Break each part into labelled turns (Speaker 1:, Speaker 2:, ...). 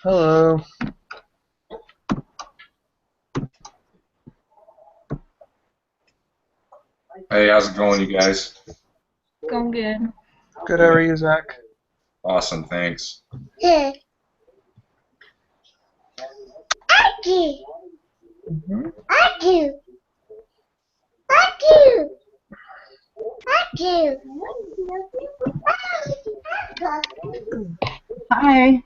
Speaker 1: Hello.
Speaker 2: Hey, how's it going, you guys?
Speaker 3: Going good.
Speaker 1: Good, how are you, Zach?
Speaker 2: Awesome, thanks.
Speaker 3: Hi.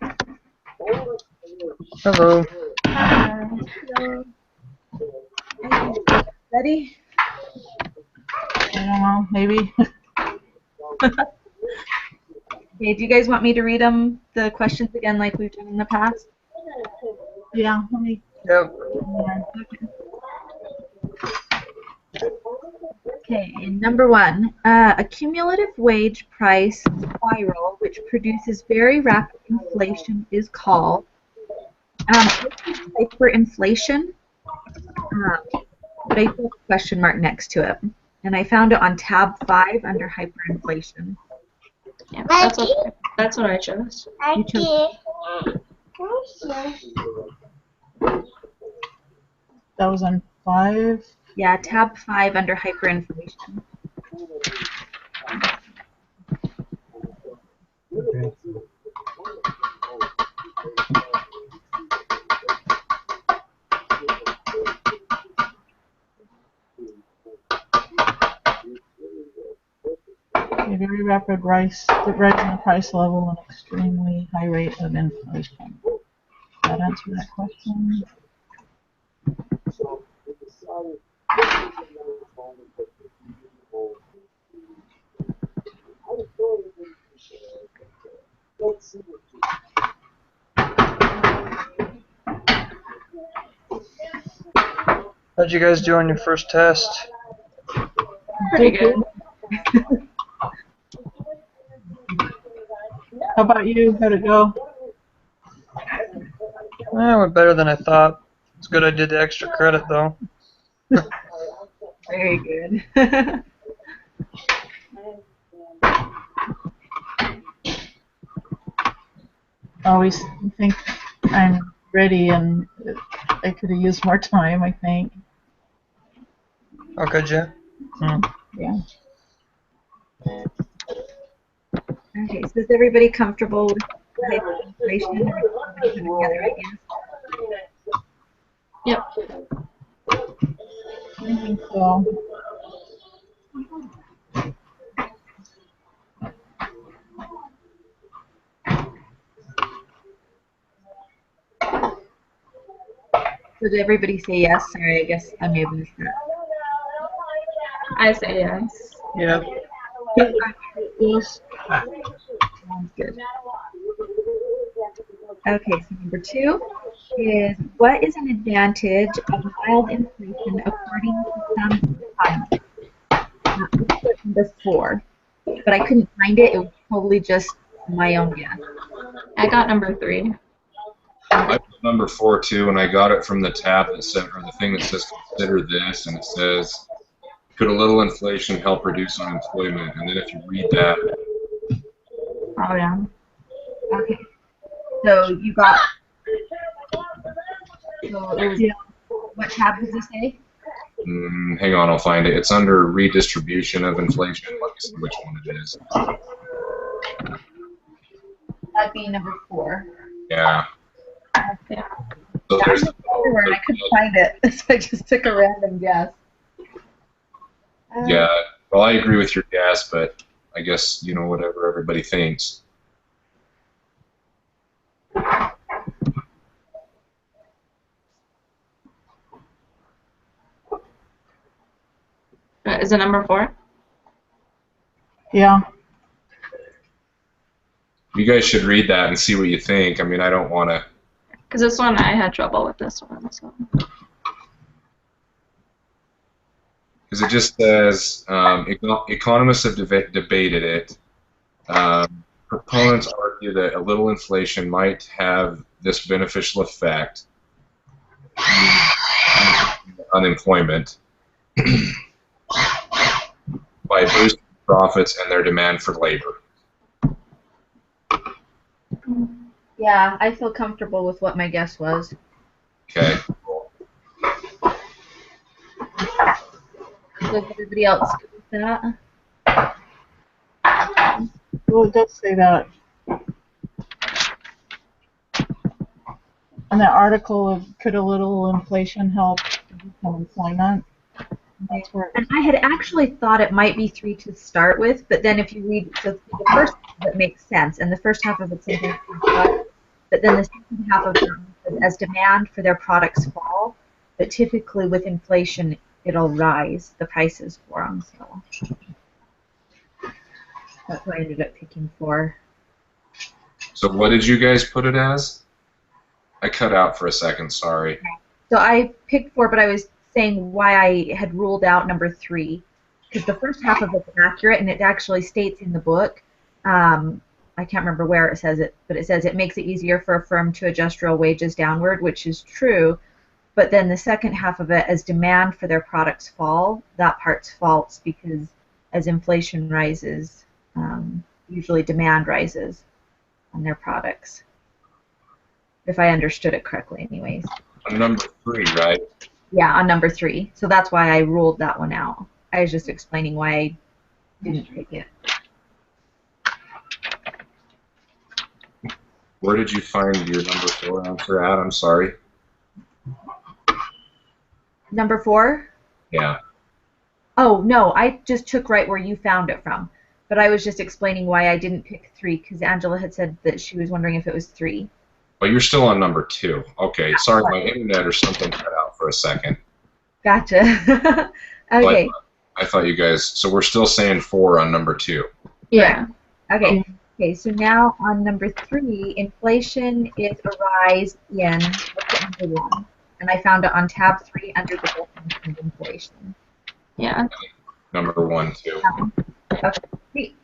Speaker 1: Hello.
Speaker 3: Hello. Ready? I don't know, maybe. Okay, do you guys want me to read the questions again like we've done in the past? Yeah, let me.
Speaker 1: Yep.
Speaker 3: Okay, number 1, a cumulative wage price spiral which produces very rapid inflation is called hyperinflation, but I put a question mark next to it, and I found it on tab 5 under hyperinflation.
Speaker 4: Yeah, that's what I chose.
Speaker 3: You chose.
Speaker 5: That was on 5.
Speaker 3: Yeah, tab 5 under hyperinflation.
Speaker 1: Okay.
Speaker 5: A very rapid rise in the price level and extremely high rate of inflation. Does that answer that question?
Speaker 1: How'd you guys do on your first test?
Speaker 4: Pretty good.
Speaker 5: How about you? How'd it go?
Speaker 1: It went better than I thought. It's good I did the extra credit, though.
Speaker 3: Very good.
Speaker 5: I always think I'm ready and I could have used more time, I think.
Speaker 1: Oh, could you?
Speaker 5: Yeah.
Speaker 3: Okay, so is everybody comfortable with hyperinflation? Together, I guess.
Speaker 4: Yep.
Speaker 5: I think so.
Speaker 3: So did everybody say yes? Sorry, I guess I may have missed that.
Speaker 4: I say yes.
Speaker 1: Yeah.
Speaker 5: Yes.
Speaker 3: Sounds good. Okay, so number 2 is, what is an advantage of mild inflation according to some economists? Let's put number 4, but I couldn't find it. It was totally just my own guess.
Speaker 4: I got number 3.
Speaker 2: I put number 4 too, and I got it from the tab that said, or the thing that says consider this, and it says, could a little inflation help reduce unemployment? And then if you read that,
Speaker 4: Oh yeah.
Speaker 3: Okay, so you got. So it was.
Speaker 5: Yeah.
Speaker 3: What tab does it say?
Speaker 2: hang on, I'll find it. It's under redistribution of inflation. Let me see which one it is.
Speaker 3: That'd be number 4.
Speaker 2: Yeah.
Speaker 4: Yeah.
Speaker 2: So there's
Speaker 3: Everywhere, and I couldn't find it, so I just took a random guess.
Speaker 2: yeah. Well, I agree with your guess, but I guess whatever everybody thinks.
Speaker 4: Is it number 4?
Speaker 5: Yeah.
Speaker 2: You guys should read that and see what you think. I mean, I don't want to.
Speaker 4: Because this one, I had trouble with this one. So.
Speaker 2: Because it just says economists have debated it. Proponents argue that a little inflation might have this beneficial effect, unemployment. by boosting profits and their demand for labor.
Speaker 3: Yeah, I feel comfortable with what my guess was.
Speaker 2: Okay. Cool.
Speaker 3: Does everybody else agree with that?
Speaker 5: Well, it does say that. In that article of could a little inflation help employment? That's where
Speaker 3: And I had actually thought it might be 3 to start with, but then if you read, so the first half of it makes sense, and the first half of it's something, but then the second half of it is as demand for their products fall, but typically with inflation it'll rise the prices for them. So that's why I ended up picking 4.
Speaker 2: So what did you guys put it as? I cut out for a second, sorry.
Speaker 3: So I picked 4, but I was saying why I had ruled out number 3, because the first half of it's accurate, and it actually states in the book, I can't remember where it says it, but it says it makes it easier for a firm to adjust real wages downward, which is true, but then the second half of it, as demand for their products fall, that part's false, because as inflation rises, usually demand rises on their products. If I understood it correctly anyways.
Speaker 2: On number 3, right?
Speaker 3: Yeah, on number 3. So that's why I ruled that one out. I was just explaining why I didn't take it.
Speaker 2: Where did you find your number 4 answer at? I'm sorry.
Speaker 3: Number 4?
Speaker 2: Yeah.
Speaker 3: Oh, no, I just took right where you found it from. But I was just explaining why I didn't pick 3, because Angela had said that she was wondering if it was 3.
Speaker 2: But you're still on number 2. Okay, sorry, my internet or something cut out for a second.
Speaker 3: Gotcha. Okay.
Speaker 2: But I thought you guys, so we're still saying 4 on number 2.
Speaker 4: Yeah.
Speaker 3: Okay. Okay, so now on number 3, inflation is a rise in, what's it, number 1? And I found it on tab 3 under the definition of inflation.
Speaker 4: Yeah.
Speaker 2: Number 1, too.
Speaker 3: Okay, great.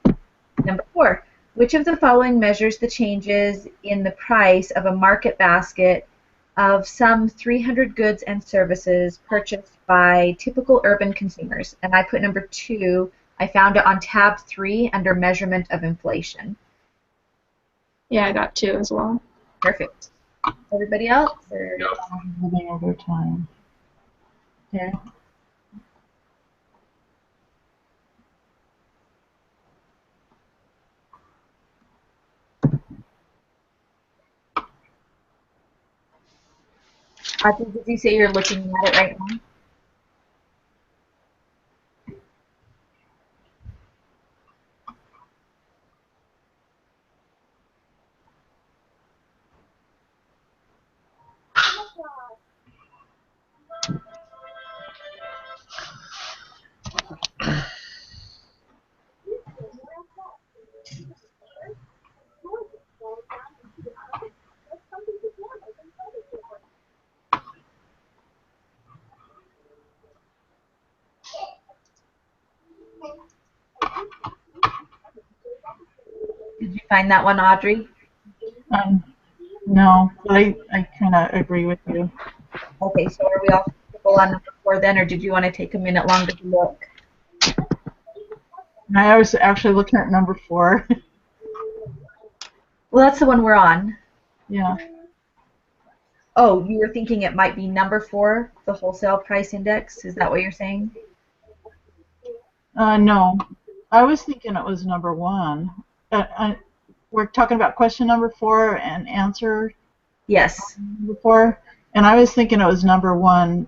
Speaker 3: Number 4, which of the following measures the changes in the price of a market basket of some 300 goods and services purchased by typical urban consumers? And I put number 2. I found it on tab 3 under measurement of inflation.
Speaker 4: Yeah, I got 2 as well.
Speaker 3: Perfect. Everybody else? Or?
Speaker 2: Yep.
Speaker 5: living over time.
Speaker 3: Yeah. Did you say you're looking at it right now? Did you find that one, Audrey?
Speaker 5: No, but I kind of agree with you.
Speaker 3: Okay, so are we all comfortable on number 4 then, or did you want to take a minute longer to look?
Speaker 5: I was actually looking at number 4.
Speaker 3: Well, that's the one we're on.
Speaker 5: Yeah.
Speaker 3: Oh, you were thinking it might be number 4, the wholesale price index? Is that what you're saying?
Speaker 5: No, I was thinking it was number 1. We're talking about question number 4 and answer
Speaker 3: Yes.
Speaker 5: number 4, and I was thinking it was number 1,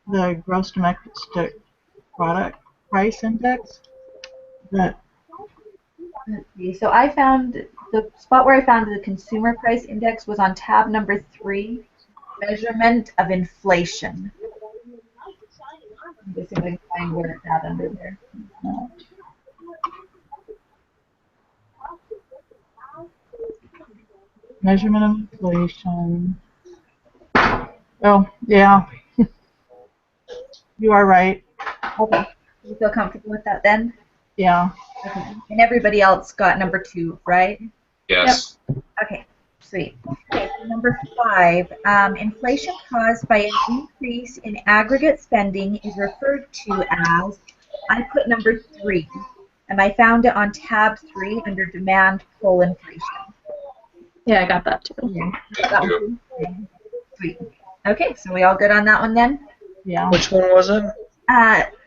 Speaker 5: the gross domestic product price index. But
Speaker 3: Let's see. So I found the spot where I found the consumer price index was on tab number 3, measurement of inflation. I'm just going to find where it's at under there.
Speaker 5: measurement of inflation. Oh, yeah. You are right.
Speaker 3: Okay. You feel comfortable with that then?
Speaker 5: Yeah.
Speaker 3: Okay. And everybody else got number 2, right?
Speaker 2: Yes.
Speaker 3: Okay. Sweet. Okay. number 5, inflation caused by an increase in aggregate spending is referred to as, I put number 3, and I found it on tab 3 under demand pull inflation.
Speaker 4: Yeah, I got that too.
Speaker 3: Yeah,
Speaker 2: Did
Speaker 3: that
Speaker 2: too.
Speaker 3: one. Sweet. Okay, so we all good on that one then?
Speaker 5: Yeah.
Speaker 1: Which one was it?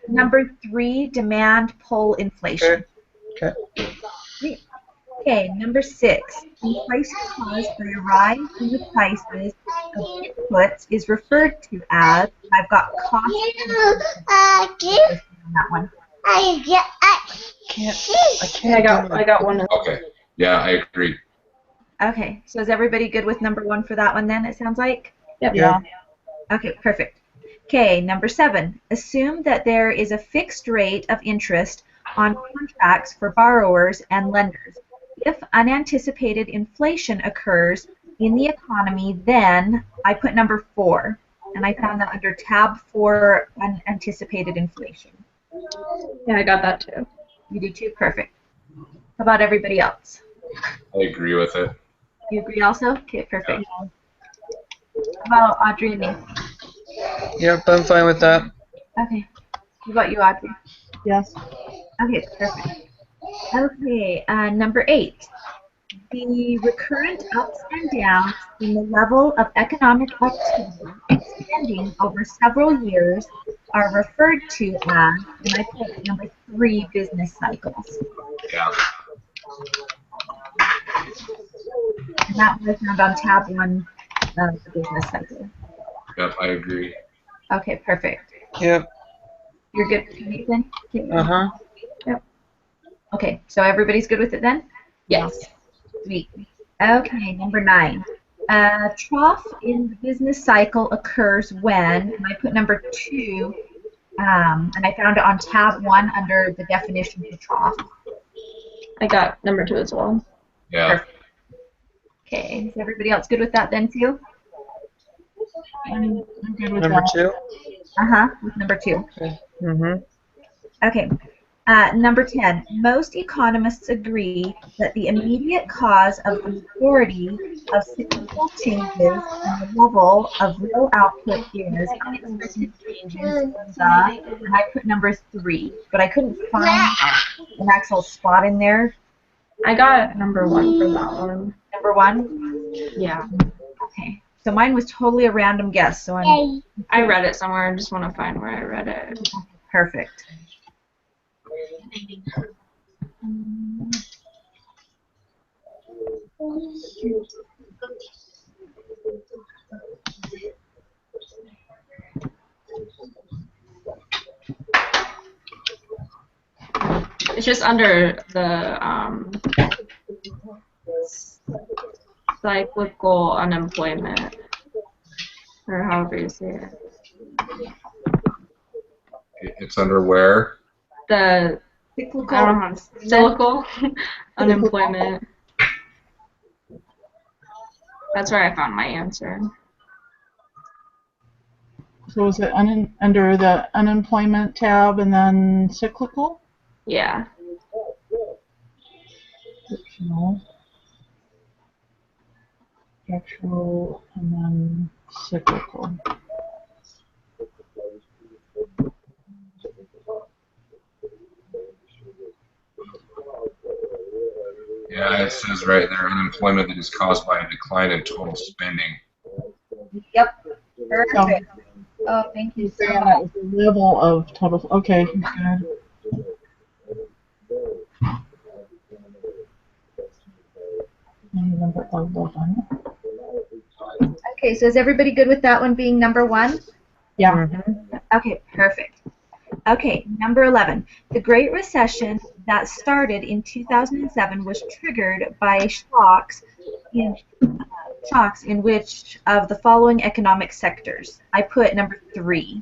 Speaker 3: Number 3, demand pull inflation.
Speaker 1: Okay.
Speaker 3: Sweet. Okay, number 6, inflation caused by a rise in the prices of inputs is referred to as, I've got cost on that one.
Speaker 1: I can't.
Speaker 4: I got one.
Speaker 2: Okay. Yeah, I agree.
Speaker 3: Okay, so is everybody good with number 1 for that one then, it sounds like?
Speaker 4: Yep.
Speaker 5: Yeah.
Speaker 3: Okay, perfect. Okay, number 7, assume that there is a fixed rate of interest on contracts for borrowers and lenders. If unanticipated inflation occurs in the economy, then I put number 4, and I found that under tab 4, unanticipated inflation.
Speaker 4: Yeah, I got that too.
Speaker 3: You do too? Perfect. How about everybody else?
Speaker 2: I agree with it.
Speaker 3: You agree also? Okay, perfect. How about Audrey and me?
Speaker 1: Yep, I'm fine with that.
Speaker 3: Okay. What about you, Audrey?
Speaker 5: Yes.
Speaker 3: Okay, perfect. Okay, number 8. The recurrent ups and downs in the level of economic activity and spending over several years are referred to as, and I put number 3, business cycles.
Speaker 2: Yeah.
Speaker 3: And that was found on tab 1 of the business cycle.
Speaker 2: Yep, I agree.
Speaker 3: Okay, perfect.
Speaker 1: Yep.
Speaker 3: You're good with me then? Okay.
Speaker 1: Uh-huh.
Speaker 3: Okay, so everybody's good with it then?
Speaker 4: Yes.
Speaker 3: Sweet. Okay, number 9. Trough in the business cycle occurs when, and I put number 2, and I found it on tab 1 under the definition for trough.
Speaker 4: I got number 2 as well.
Speaker 2: Yeah.
Speaker 3: Okay, is everybody else good with that then too?
Speaker 5: I'm good with
Speaker 1: Number
Speaker 5: that.
Speaker 1: 2.
Speaker 3: With number 2.
Speaker 1: Okay. Mm-hmm.
Speaker 3: Okay. Number 10. Most economists agree that the immediate cause of the majority of cyclical changes in the level of real output is unexpected changes in the, and I put number 3, but I couldn't find an actual spot in there.
Speaker 4: I got number 1 for that one.
Speaker 3: Number 1?
Speaker 4: Yeah.
Speaker 3: Okay. So mine was totally a random guess, so I'm
Speaker 4: I read it somewhere. I just want to find where I read it.
Speaker 3: perfect.
Speaker 4: It's just under the cyclical unemployment, or however you say it.
Speaker 2: It's under where?
Speaker 4: The
Speaker 3: Cyclical.
Speaker 4: I don't know how to cyclical unemployment. That's where I found my answer.
Speaker 5: So is it under the unemployment tab and then cyclical?
Speaker 4: Yeah.
Speaker 5: Fictional. Structural and then cyclical.
Speaker 2: Yeah, it says right there, unemployment that is caused by a decline in total spending.
Speaker 3: Yep. Perfect. Oh, thank you
Speaker 5: You're
Speaker 3: so
Speaker 5: saying
Speaker 3: much.
Speaker 5: that was the level of total. Okay, good. And number 11.
Speaker 3: Okay, so is everybody good with that one being number 1?
Speaker 5: Yeah.
Speaker 1: Mm-hmm.
Speaker 3: Okay, perfect. Okay, number 11. The Great Recession that started in 2007 was triggered by shocks in which of the following economic sectors? I put number 3.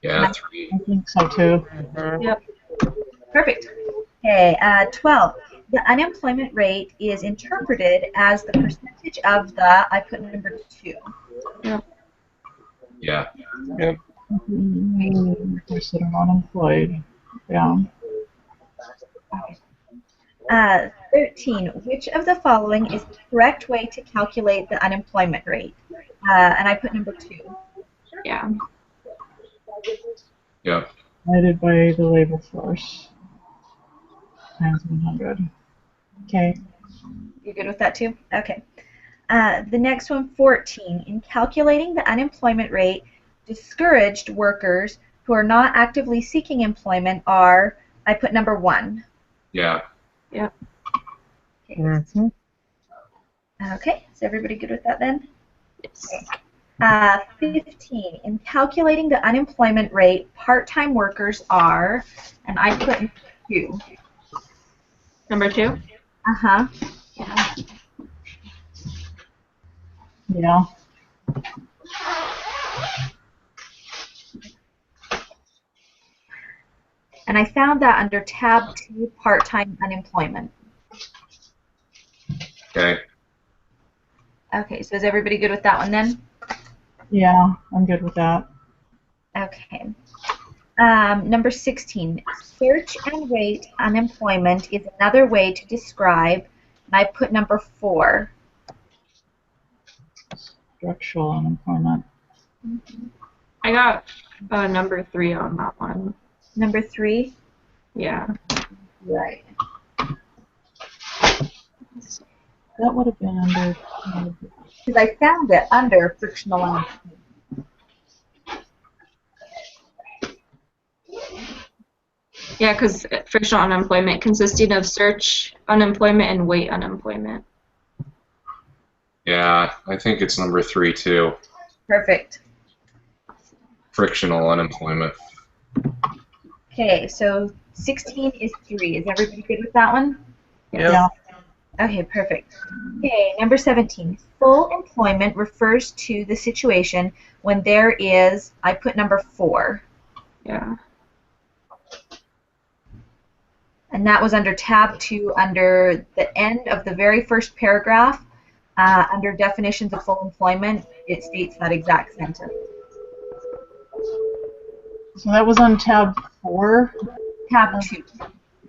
Speaker 2: Yeah, 3.
Speaker 5: I think so too.
Speaker 1: Mm-hmm.
Speaker 3: Perfect. Okay, 12. The unemployment rate is interpreted as the percentage of the, I put number 2.
Speaker 2: Yeah.
Speaker 5: Considered unemployed. Yeah.
Speaker 3: 13. Which of the following is the correct way to calculate the unemployment rate? And I put number 2.
Speaker 4: Yeah.
Speaker 2: Yep.
Speaker 5: Divided by the labor force times 100. Okay.
Speaker 3: You good with that too? Okay. The next one, 14. In calculating the unemployment rate, discouraged workers who are not actively seeking employment are, I put number 1.
Speaker 2: Yeah.
Speaker 4: Yep.
Speaker 3: Okay.
Speaker 5: Mm-hmm.
Speaker 3: Okay, is everybody good with that then?
Speaker 4: Yes.
Speaker 3: 15. In calculating the unemployment rate, part-time workers are, and I put 2.
Speaker 4: Number 2?
Speaker 3: Uh-huh.
Speaker 4: Yeah.
Speaker 5: Yeah.
Speaker 3: And I found that under tab 2, part-time unemployment.
Speaker 2: Okay.
Speaker 3: Okay, so is everybody good with that one then?
Speaker 5: Yeah, I'm good with that.
Speaker 3: Okay. Number 16. Search and rate unemployment is another way to describe, and I put number 4.
Speaker 5: Structural unemployment.
Speaker 4: I got number 3 on that one.
Speaker 3: Number 3?
Speaker 4: Yeah.
Speaker 3: Right.
Speaker 5: That would have been under.
Speaker 3: Because I found it under frictional unemployment.
Speaker 4: Yeah, because frictional unemployment consisting of search unemployment and wait unemployment.
Speaker 2: Yeah, I think it's number 3 too.
Speaker 3: Perfect.
Speaker 2: Frictional unemployment.
Speaker 3: Okay, so 16 is 3. Is everybody good with that one?
Speaker 1: Yep.
Speaker 5: Yeah.
Speaker 3: Okay, perfect. Okay, number 17. Full employment refers to the situation when there is, I put number 4.
Speaker 4: Yeah.
Speaker 3: And that was under tab 2, under the end of the very first paragraph, under definitions of full employment, it states that exact sentence.
Speaker 5: So that was on tab 4.
Speaker 3: Tab 2.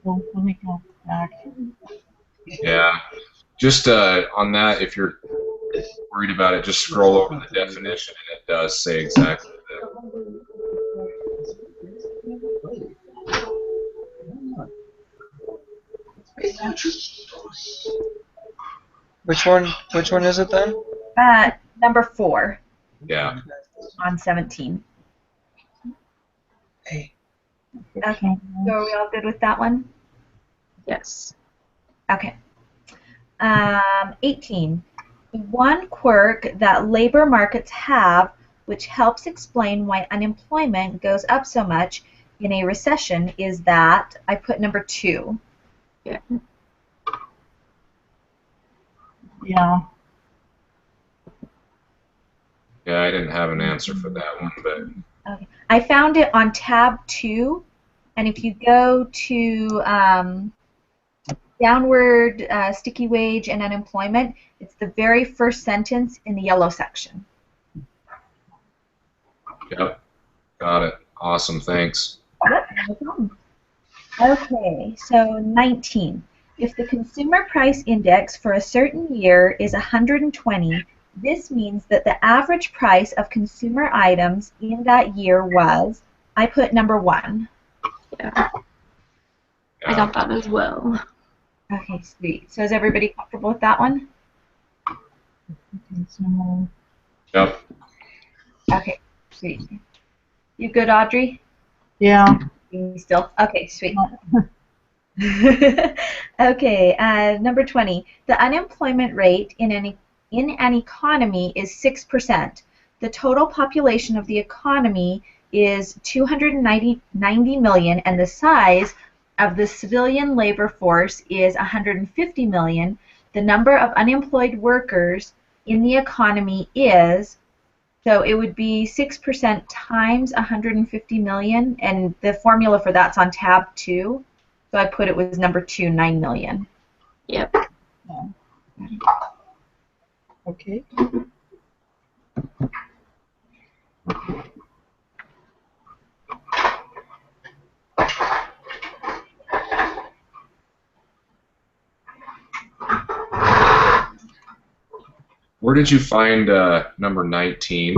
Speaker 5: Well, let me go back.
Speaker 2: Yeah. Just on that, if you're worried about it, just scroll over the definition, and it does say exactly that.
Speaker 1: Which one? Which one is it then?
Speaker 3: Number 4
Speaker 2: Yeah.
Speaker 3: on 17.
Speaker 1: Hey.
Speaker 3: Okay, so are we all good with that one?
Speaker 4: Yes.
Speaker 3: Okay. 18. One quirk that labor markets have, which helps explain why unemployment goes up so much in a recession, is that, I put number 2.
Speaker 4: Yeah.
Speaker 5: Yeah.
Speaker 2: Yeah, I didn't have an answer for that one, but
Speaker 3: Okay. I found it on tab 2, and if you go to downward sticky wage and unemployment, it's the very first sentence in the yellow section.
Speaker 2: yep. Got it. Awesome. Thanks.
Speaker 3: Yep, no problem. Okay, so 19. If the consumer price index for a certain year is 120, this means that the average price of consumer items in that year was, I put number 1.
Speaker 4: Yeah. I got that as well.
Speaker 3: Okay, sweet. So is everybody comfortable with that one?
Speaker 2: Yep.
Speaker 3: Okay, sweet. You good, Audrey?
Speaker 5: Yeah.
Speaker 3: You still? Okay, sweet. Okay, number 20. The unemployment rate in an economy is 6%. The total population of the economy is 290 million, and the size of the civilian labor force is 150 million. The number of unemployed workers in the economy is, so it would be 6% times 150 million, and the formula for that's on tab 2. So I put it was number 2, 9 million.
Speaker 4: Yep.
Speaker 5: Okay.
Speaker 2: Where did you find number 19?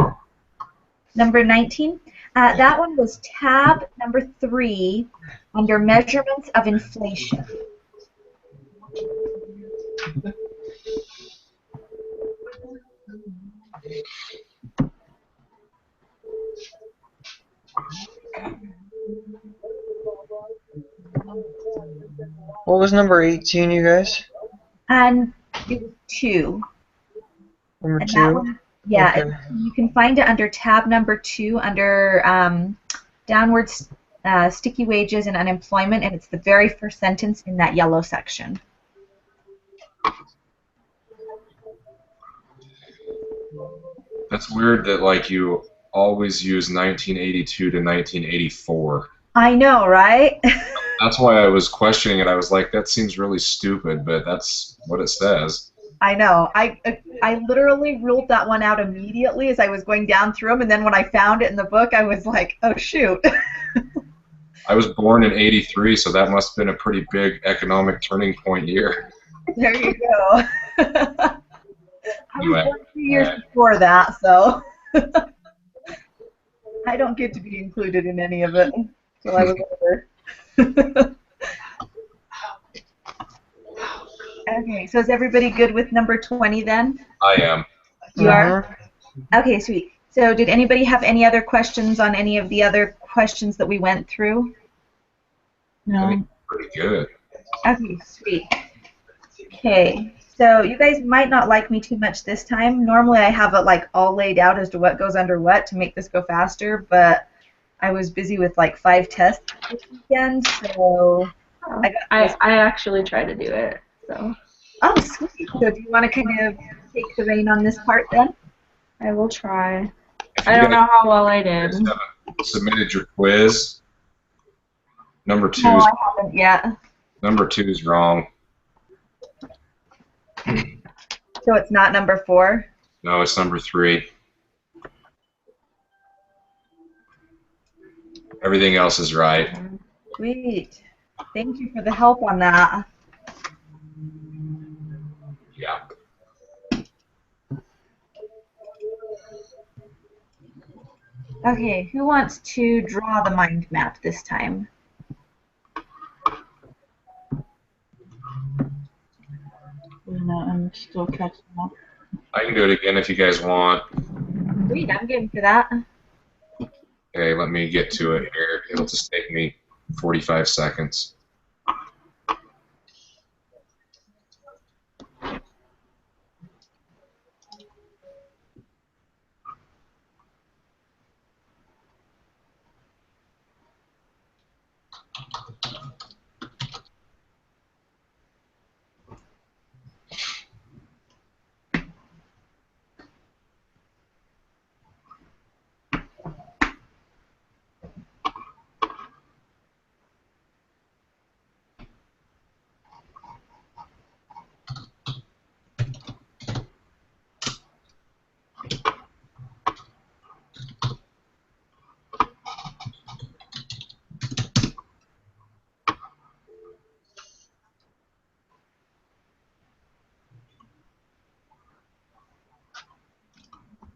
Speaker 3: Number 19. That one was tab number 3 under measurements of inflation.
Speaker 1: What was number 18, you guys?
Speaker 3: And it was 2.
Speaker 1: Number
Speaker 3: And
Speaker 1: 2?
Speaker 3: that one, yeah,
Speaker 1: Okay.
Speaker 3: you can find it under tab number 2 under downward sticky wages and unemployment, and it's the very first sentence in that yellow section.
Speaker 2: That's weird that like you always use 1982 to 1984.
Speaker 3: I know, right?
Speaker 2: That's why I was questioning it. I was like, that seems really stupid, but that's what it says.
Speaker 3: I know. I literally ruled that one out immediately as I was going down through them, and then when I found it in the book, I was like, oh, shoot.
Speaker 2: I was born in 83, so that must have been a pretty big economic turning point year.
Speaker 3: There you go. I
Speaker 2: Anyway,
Speaker 3: was born 2 years before that, so I don't get to be included in any of it until I was older. Okay, so is everybody good with number 20 then?
Speaker 2: I am.
Speaker 3: You are? Okay, sweet. So did anybody have any other questions on any of the other questions that we went through?
Speaker 2: I
Speaker 5: No.
Speaker 2: think pretty good.
Speaker 3: Okay, sweet. Okay, so you guys might not like me too much this time. Normally I have it like all laid out as to what goes under what to make this go faster, but I was busy with like 5 tests this weekend, so
Speaker 4: I actually try to do it. So
Speaker 3: oh, sweet. So do you want to kind of take the reign on this part then?
Speaker 4: I will try.
Speaker 2: If
Speaker 4: I
Speaker 2: you
Speaker 4: don't
Speaker 2: guys
Speaker 4: know how well I did.
Speaker 2: haven't submitted your quiz, number two
Speaker 3: No,
Speaker 2: is
Speaker 3: I haven't yet.
Speaker 2: number 2 is wrong.
Speaker 3: So it's not number 4?
Speaker 2: No, it's number 3. Everything else is right.
Speaker 3: Sweet. Thank you for the help on that.
Speaker 2: Yeah.
Speaker 3: Okay, who wants to draw the mind map this time?
Speaker 5: I'm still catching up.
Speaker 2: I can do it again if you guys want.
Speaker 3: Sweet, I'm game for that.
Speaker 2: Okay, let me get to it here. It'll just take me 45 seconds.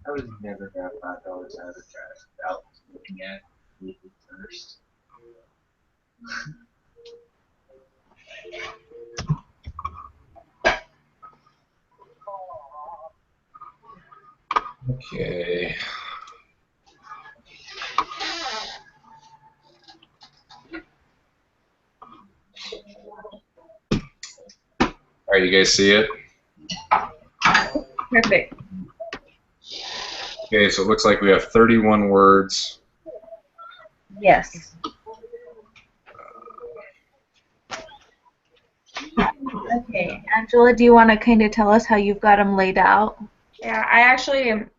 Speaker 6: I would never grab $5 out of the trash without looking at it first.
Speaker 2: Okay. All right, you guys see it?
Speaker 3: Perfect.
Speaker 2: Okay, so it looks like we have 31 words.
Speaker 3: Yes. Okay, Angela, do you want to kind of tell us how you've got them laid out?
Speaker 4: Yeah,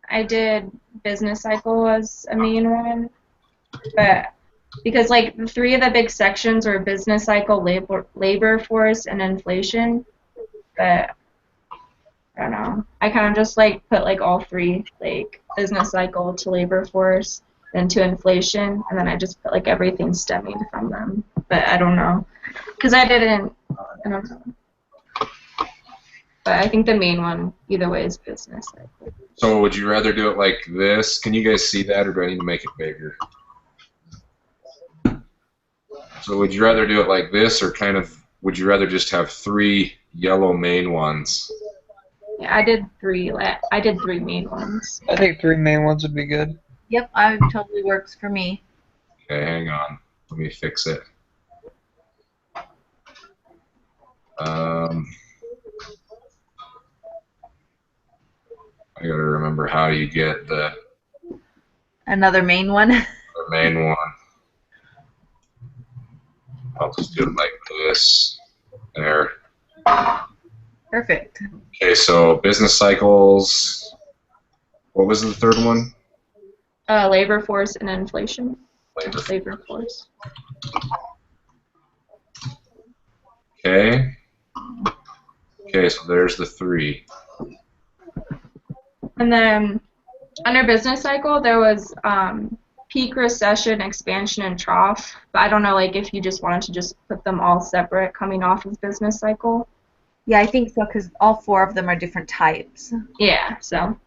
Speaker 4: I did business cycle as a main one, but because like the 3 of the big sections are business cycle, labor force, and inflation, but I don't know. I kind of just like put like all 3, like business cycle to labor force, then to inflation, and then I just put like everything stemming from them. But I don't know, because I don't know. But I think the main one, either way, is business cycle.
Speaker 2: So would you rather do it like this? Can you guys see that, or do I need to make it bigger? So would you rather do it like this, or kind of, would you rather just have 3 yellow main ones?
Speaker 4: Yeah, I did 3. I did 3 main ones.
Speaker 1: I think 3 main ones would be good.
Speaker 3: Yep, totally works for me.
Speaker 2: Okay, hang on. Let me fix it. I gotta remember how you get the
Speaker 3: Another main one.
Speaker 2: main one. I'll just do it like this. There.
Speaker 3: Perfect.
Speaker 2: Okay, so business cycles. What was the third one?
Speaker 4: Labor force and inflation.
Speaker 2: Labor.
Speaker 4: Labor force.
Speaker 2: Okay. Okay, so there's the 3.
Speaker 4: And then under business cycle, there was peak, recession, expansion, and trough. But I don't know, like, if you just wanted to just put them all separate coming off of business cycle.
Speaker 3: Yeah, I think so, because all 4 of them are different types.
Speaker 4: Yeah, so.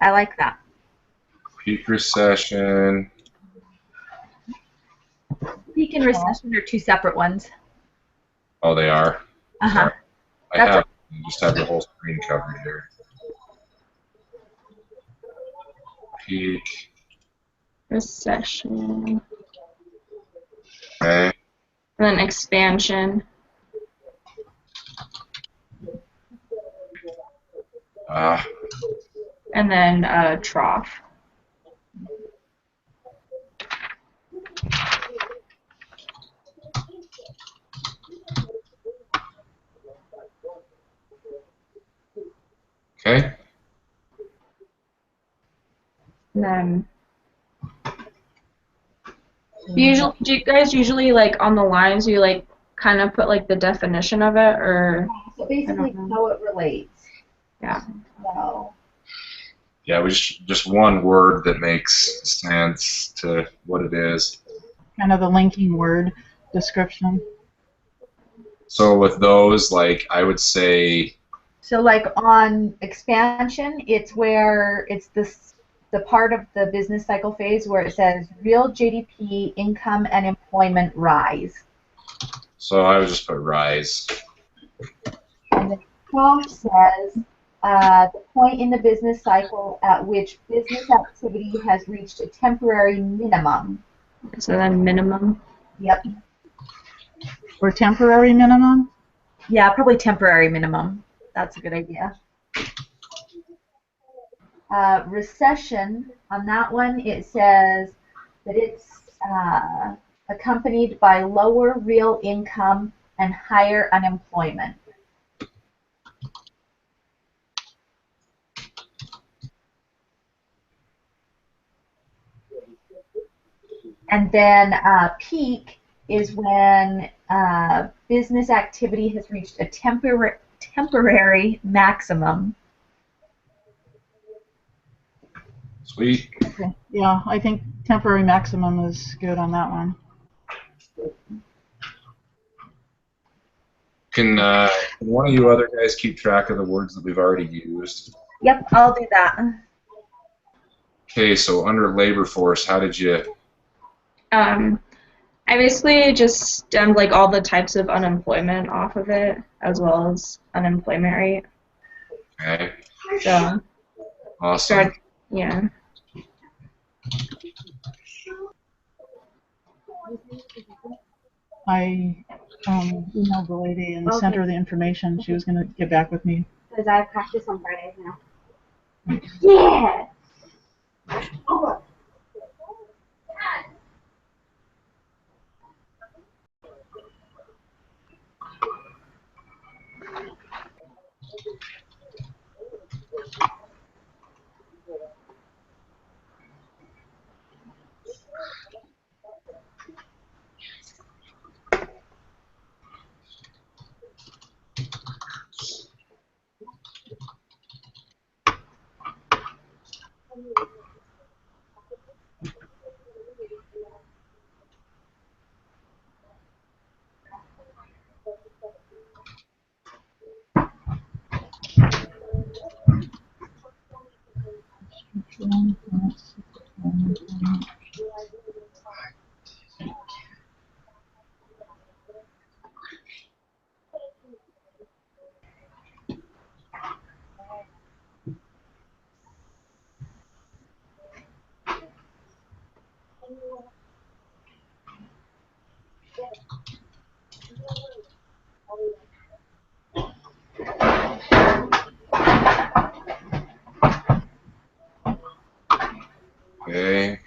Speaker 3: I like that.
Speaker 2: Peak recession.
Speaker 3: Peak and recession are 2 separate ones.
Speaker 2: Oh, they are.
Speaker 3: Uh-huh.
Speaker 2: I
Speaker 3: That's
Speaker 2: have. You just have the whole screen covered here. Peak.
Speaker 4: Recession.
Speaker 2: Okay.
Speaker 4: And then expansion. And then trough.
Speaker 2: Okay.
Speaker 4: And then usually, do you guys usually, like, on the lines, you like kind of put like the definition of it, or?
Speaker 3: So basically how it relates.
Speaker 4: Yeah.
Speaker 3: So.
Speaker 2: Yeah, we just one word that makes sense to what it is.
Speaker 5: Kind of the linking word description.
Speaker 2: So with those, like, I would say,
Speaker 3: So like on expansion, it's where it's the part of the business cycle phase where it says real GDP, income, and employment rise.
Speaker 2: so I would just put rise.
Speaker 3: And the trough says the point in the business cycle at which business activity has reached a temporary minimum.
Speaker 4: So then minimum.
Speaker 3: Yep.
Speaker 5: Or temporary minimum.
Speaker 3: Yeah, probably temporary minimum. That's a good idea. Recession, on that one, it says that it's accompanied by lower real income and higher unemployment. And then peak is when business activity has reached a temporary maximum.
Speaker 2: Sweet.
Speaker 5: Okay. Yeah, I think temporary maximum is good on that one.
Speaker 2: Can one of you other guys keep track of the words that we've already used?
Speaker 3: Yep, I'll do that.
Speaker 2: Okay, so under labor force, how did you?
Speaker 4: I basically just stemmed like all the types of unemployment off of it, as well as unemployment rate.
Speaker 2: Okay.
Speaker 4: So
Speaker 2: Awesome.
Speaker 4: yeah.
Speaker 5: I emailed the lady and sent her the information. She was going to get back with me.
Speaker 7: Because I have practice on Fridays now. Yeah! Oh.
Speaker 2: Okay.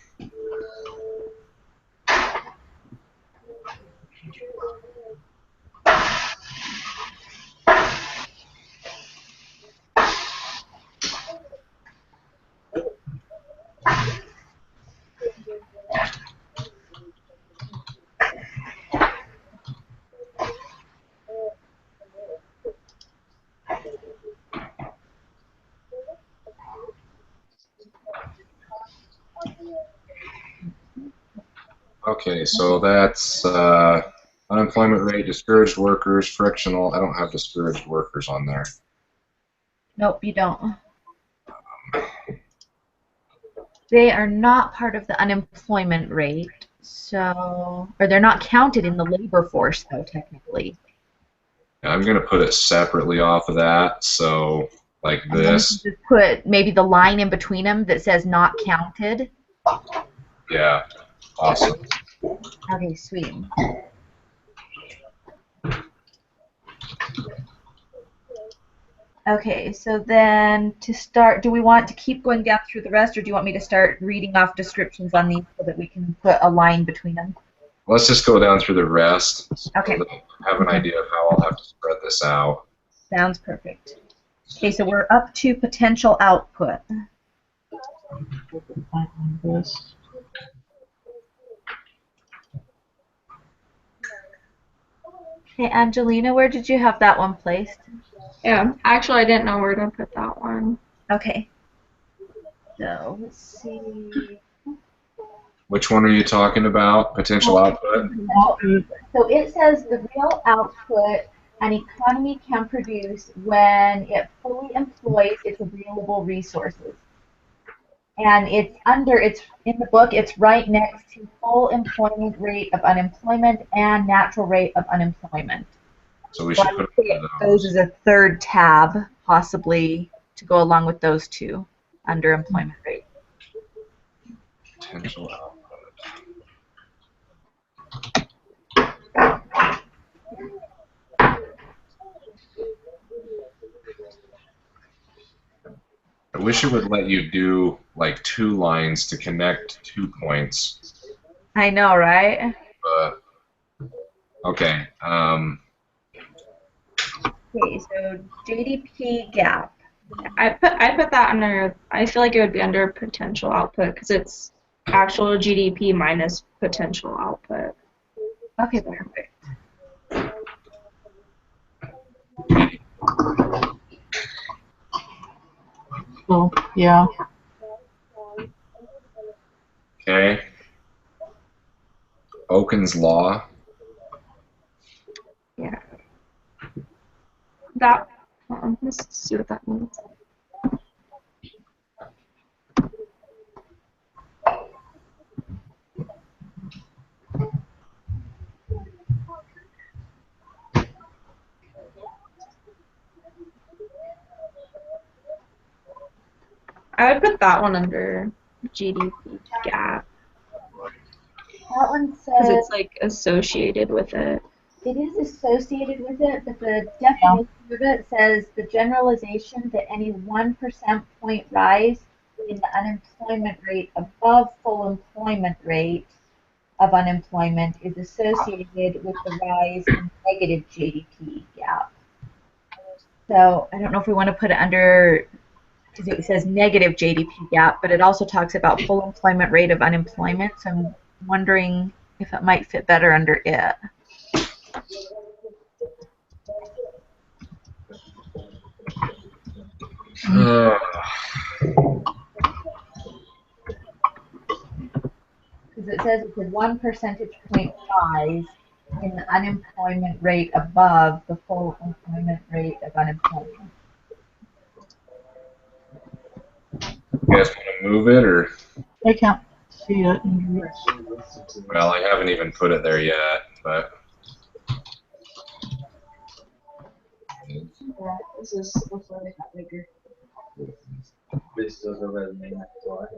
Speaker 2: Okay, so that's unemployment rate, discouraged workers, frictional. I don't have discouraged workers on there.
Speaker 3: Nope, you don't. They are not part of the unemployment rate, so, or they're not counted in the labor force, though, technically.
Speaker 2: I'm going to put it separately off of that, so like
Speaker 3: And then you
Speaker 2: this.
Speaker 3: can just put maybe the line in between them that says not counted.
Speaker 2: Yeah, awesome.
Speaker 3: Okay, sweet. Okay, so then to start, do we want to keep going down through the rest, or do you want me to start reading off descriptions on these so that we can put a line between them?
Speaker 2: Let's just go down through the rest so
Speaker 3: Okay.
Speaker 2: that I have an idea of how I'll have to spread this out.
Speaker 3: Sounds perfect. Okay, so we're up to potential output.
Speaker 5: This.
Speaker 3: Okay, Angelina, where did you have that one placed?
Speaker 4: Yeah, actually, I didn't know where to put that one.
Speaker 3: Okay. So let's see.
Speaker 2: Which one are you talking about? Potential output?
Speaker 3: So it says the real output an economy can produce when it fully employs its available resources. And it's in the book, it's right next to full employment rate of unemployment and natural rate of unemployment.
Speaker 2: So we
Speaker 3: So
Speaker 2: should
Speaker 3: I would
Speaker 2: put
Speaker 3: say those as a third tab, possibly, to go along with those two under employment rate.
Speaker 2: potential output. I wish it would let you do like 2 lines to connect 2 points.
Speaker 3: I know, right?
Speaker 2: But okay.
Speaker 3: Okay, so GDP gap.
Speaker 4: I put that under. I feel like it would be under potential output because it's actual GDP minus potential output.
Speaker 3: Okay, perfect.
Speaker 5: So, yeah.
Speaker 2: Okay. Oken's law.
Speaker 4: Yeah. That. Let's see what that means. I would put that one under GDP gap
Speaker 3: That one
Speaker 4: because
Speaker 3: says
Speaker 4: it's like associated with it.
Speaker 3: it is associated with it, but the definition of it says the generalization that any 1% point rise in the unemployment rate above full employment rate of unemployment is associated with the rise in negative GDP gap. So I don't know if we want to put it under, because it says negative GDP gap, but it also talks about full employment rate of unemployment, so I'm wondering if it might fit better under it. Because it says it's a 1 percentage point rise in the unemployment rate above the full employment rate of unemployment.
Speaker 2: You guys want to move it, or?
Speaker 5: I can't see it.
Speaker 2: Well, I haven't even put it there yet, but.
Speaker 6: This is before they got bigger. This is a resume next door.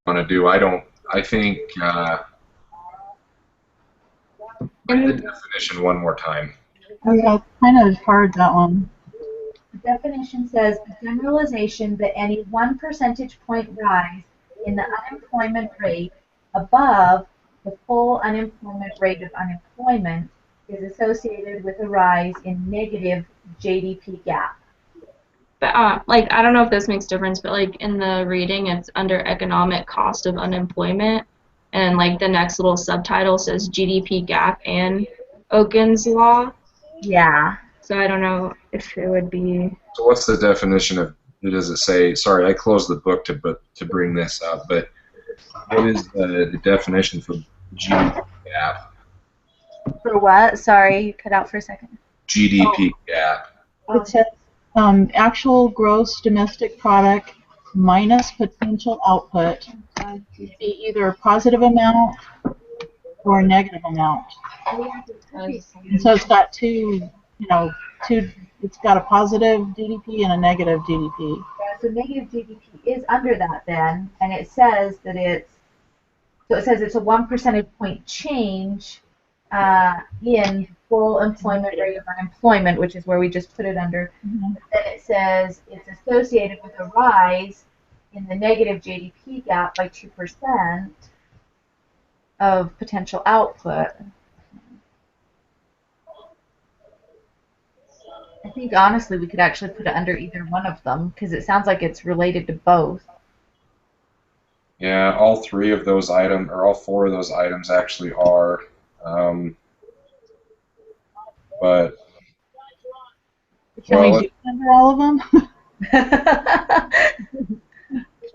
Speaker 2: want to do. I think read the definition one more time.
Speaker 5: Yeah, it's kind of hard, that one.
Speaker 3: The definition says a generalization that any 1 percentage point rise in the unemployment rate above the full unemployment rate of unemployment is associated with a rise in negative GDP gap.
Speaker 4: But like I don't know if this makes difference, but like in the reading, it's under economic cost of unemployment, and like the next little subtitle says GDP gap and Okun's law.
Speaker 3: Yeah.
Speaker 4: So I don't know if it would be.
Speaker 2: So what's the definition of? Does it say? Sorry, I closed the book to bring this up, but what is the definition for GDP gap?
Speaker 3: For what? Sorry, you cut out for a second.
Speaker 2: GDP gap.
Speaker 5: It says actual gross domestic product minus potential output be either a positive amount or a negative amount. And so it's got it's got a positive GDP and a negative GDP.
Speaker 3: So negative GDP is under that then, and it says that it's a 1 percentage point change in full employment rate of unemployment, which is where we just put it under.
Speaker 5: Mm-hmm.
Speaker 3: Then it says it's associated with a rise in the negative GDP gap by 2% of potential output. I think honestly we could actually put it under either one of them because it sounds like it's related to both.
Speaker 2: Yeah, all three of those items, or all four of those items actually are. But
Speaker 5: Can we do it under all of them?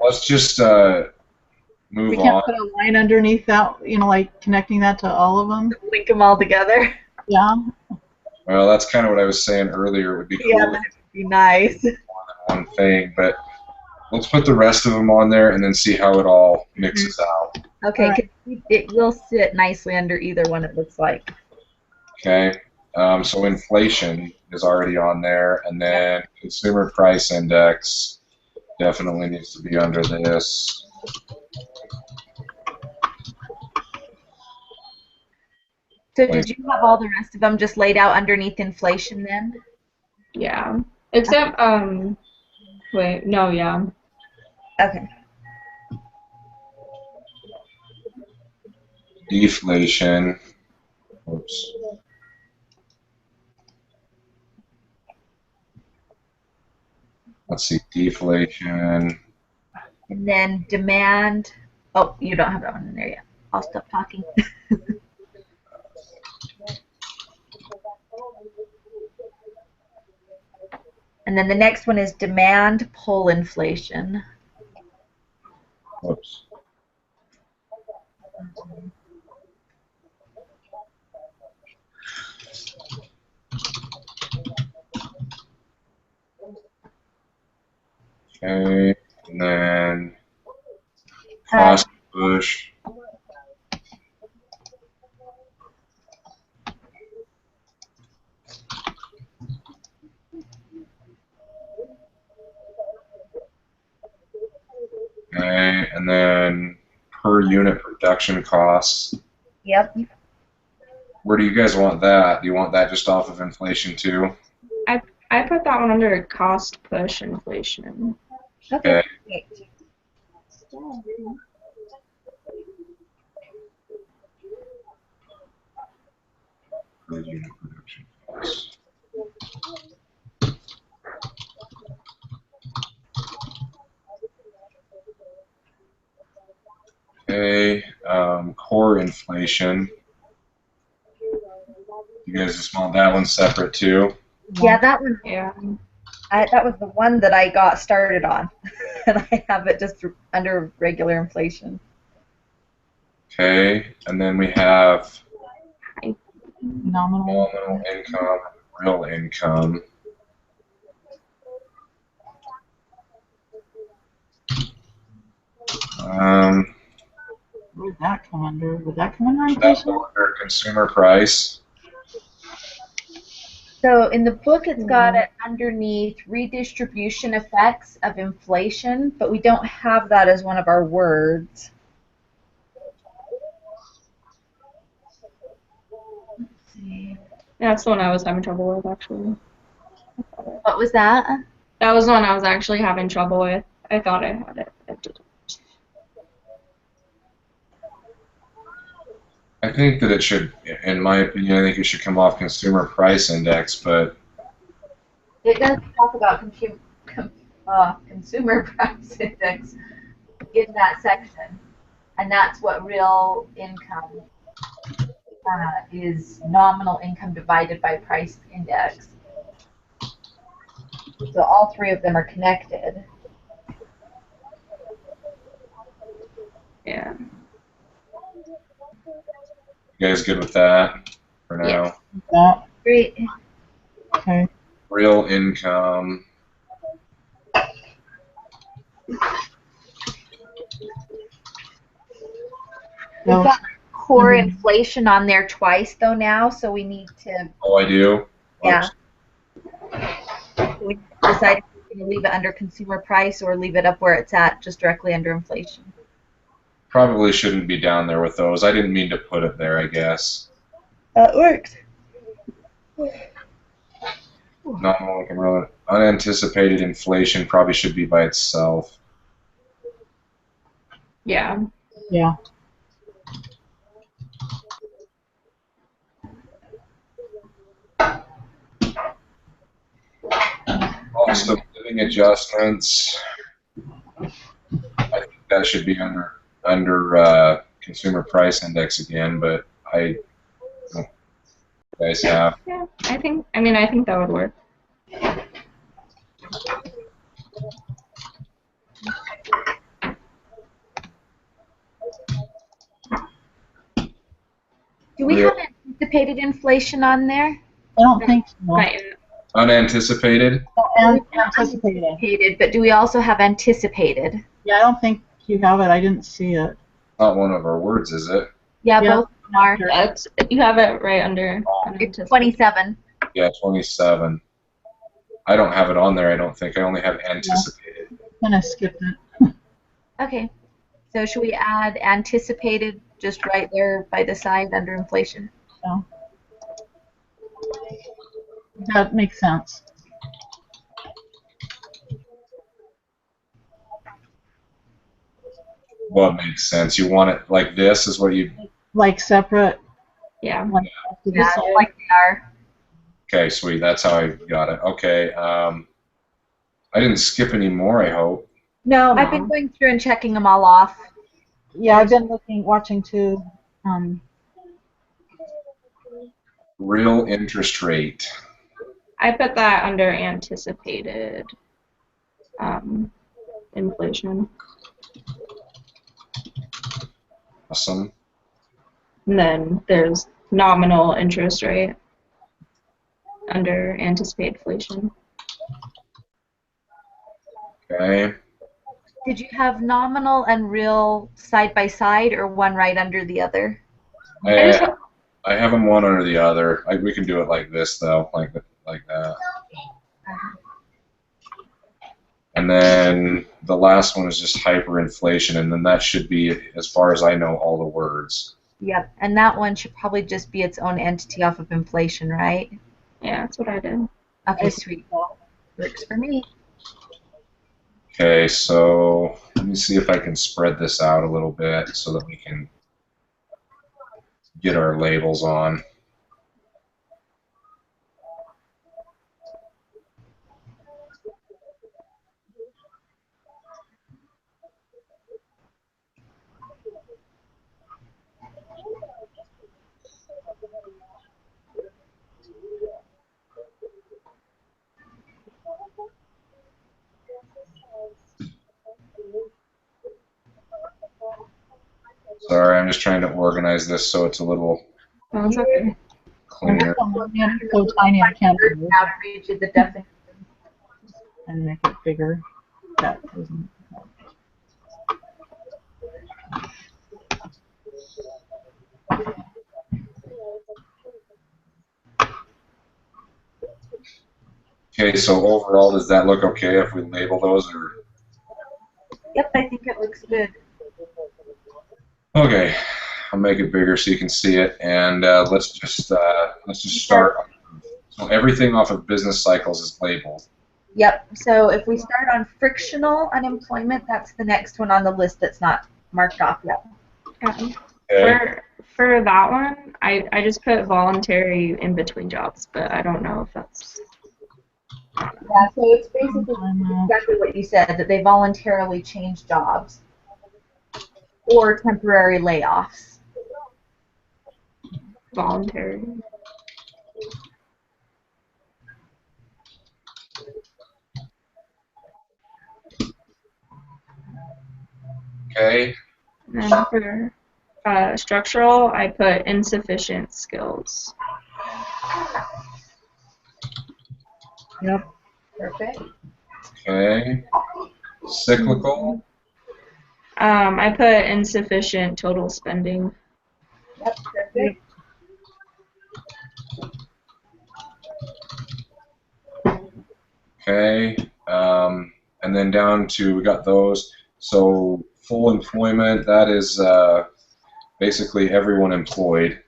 Speaker 2: let's just move
Speaker 5: We can't
Speaker 2: on.
Speaker 5: put a line underneath that, like connecting that to all of them?
Speaker 3: Link them all together.
Speaker 5: Yeah.
Speaker 2: Well, that's kind of what I was saying earlier. It would be cool
Speaker 3: Yeah,
Speaker 2: if
Speaker 3: that would be nice.
Speaker 2: one thing, but let's put the rest of them on there and then see how it all mixes out.
Speaker 3: Okay,
Speaker 5: Alright.
Speaker 3: 'cause it will sit nicely under either one, it looks like.
Speaker 2: Okay, so inflation is already on there, and then consumer price index definitely needs to be under this.
Speaker 3: So did you have all the rest of them just laid out underneath inflation then?
Speaker 4: Yeah. Except wait, no, yeah.
Speaker 3: Okay.
Speaker 2: Deflation. Oops. Let's see, deflation.
Speaker 3: And then demand. Oh, you don't have that one in there yet. I'll stop talking. And then the next one is demand pull inflation.
Speaker 2: Oops. Okay, and then cost push. Okay, and then per unit production costs.
Speaker 3: Yep.
Speaker 2: Where do you guys want that? Do you want that just off of inflation too?
Speaker 4: I put that one under cost push inflation.
Speaker 3: Okay.
Speaker 2: Per unit production costs. Okay, core inflation. You guys just want that one separate too?
Speaker 3: Yeah, that one.
Speaker 4: Yeah.
Speaker 3: That was the one that I got started on, and I have it just under regular inflation.
Speaker 2: Okay, and then we have
Speaker 5: Nominal.
Speaker 2: nominal income, real income.
Speaker 5: Where would that come under? Would that come under
Speaker 2: That's
Speaker 5: inflation?
Speaker 2: under consumer price.
Speaker 3: So in the book, it's got it underneath redistribution effects of inflation, but we don't have that as one of our words. Let's see.
Speaker 4: Yeah, that's the one I was having trouble with, actually.
Speaker 3: What was that?
Speaker 4: That was the one I was actually having trouble with. I thought I had it. I didn't.
Speaker 2: I think that it should, in my opinion, I think it should come off consumer price index, but
Speaker 3: It does talk about consumer price index in that section, and that's what real income is nominal income divided by price index. So all three of them are connected.
Speaker 4: Yeah.
Speaker 2: you guys good with that for now?
Speaker 3: Yes.
Speaker 5: That,
Speaker 3: Great.
Speaker 5: okay.
Speaker 2: Real income.
Speaker 3: We've
Speaker 5: So,
Speaker 3: got core inflation on there twice though now, so we need to
Speaker 2: Oh, I do?
Speaker 3: Yeah.
Speaker 2: Oops.
Speaker 3: we decide if we're going to leave it under consumer price or leave it up where it's at, just directly under inflation.
Speaker 2: Probably shouldn't be down there with those. I didn't mean to put it there, I guess.
Speaker 3: That works.
Speaker 2: Nominal income, real unanticipated inflation probably should be by itself.
Speaker 4: Yeah.
Speaker 5: yeah.
Speaker 2: Cost of living adjustments. I think that should be under consumer price index again, but I don't you guys have.
Speaker 4: Yeah. I think that would work.
Speaker 3: Do we have anticipated inflation on there?
Speaker 5: I don't think so.
Speaker 4: Right.
Speaker 2: Unanticipated?
Speaker 5: Anticipated.
Speaker 3: Anticipated, but do we also have anticipated?
Speaker 5: Yeah, I don't think you have it. I didn't see it.
Speaker 2: Not one of our words, is it?
Speaker 3: Yeah,
Speaker 5: Yeah.
Speaker 3: both of them are.
Speaker 4: That's, you have it right under.
Speaker 3: It's 27.
Speaker 2: Yeah, 27. I don't have it on there, I don't think. I only have anticipated.
Speaker 5: I'm gonna skip it.
Speaker 3: Okay. So should we add anticipated just right there by the side under inflation?
Speaker 5: So that makes sense.
Speaker 2: What makes sense? You want it like this is what you...
Speaker 5: Like separate.
Speaker 4: Yeah.
Speaker 5: Like off to the
Speaker 3: Yeah,
Speaker 5: side.
Speaker 3: like they are.
Speaker 2: Okay, sweet. That's how I got it. Okay. I didn't skip any more, I hope.
Speaker 3: No, I've been going through and checking them all off.
Speaker 5: Yeah, I've been watching too.
Speaker 2: Real interest rate.
Speaker 4: I put that under anticipated inflation.
Speaker 2: Awesome.
Speaker 4: And then there's nominal interest rate under anticipated inflation.
Speaker 2: Okay.
Speaker 3: Did you have nominal and real side by side or one right under the other?
Speaker 2: I have them one under the other. We can do it like this, though, like that. And then the last one is just hyperinflation, and then that should be, as far as I know, all the words.
Speaker 3: Yep, and that one should probably just be its own entity off of inflation, right?
Speaker 4: Yeah, that's what I did.
Speaker 3: Okay, sweet. Works for me.
Speaker 2: Okay, so let me see if I can spread this out a little bit so that we can get our labels on. Sorry, I'm just trying to organize this so it's a little
Speaker 4: Oh, it's okay.
Speaker 2: cleaner.
Speaker 5: So tiny I can't read
Speaker 3: How to read you the definition.
Speaker 5: and make it bigger. That doesn't.
Speaker 2: Okay, so overall, does that look okay if we label those, or?
Speaker 3: Yep, I think it looks good.
Speaker 2: Okay, I'll make it bigger so you can see it, and let's just start. So everything off of business cycles is labeled.
Speaker 3: Yep, so if we start on frictional unemployment, that's the next one on the list that's not marked off yet.
Speaker 4: Yeah.
Speaker 2: Okay.
Speaker 4: For that one, I just put voluntary in between jobs, but I don't know if that's.
Speaker 3: Yeah, so it's basically exactly what you said, that they voluntarily change jobs or temporary layoffs.
Speaker 4: Voluntary.
Speaker 2: Okay.
Speaker 4: And then for structural, I put insufficient skills.
Speaker 3: Yep. Perfect.
Speaker 2: Okay. Cyclical.
Speaker 4: I put insufficient total spending.
Speaker 3: Yep, perfect.
Speaker 2: Okay. And then down to, we got those. So full employment, that is basically everyone employed.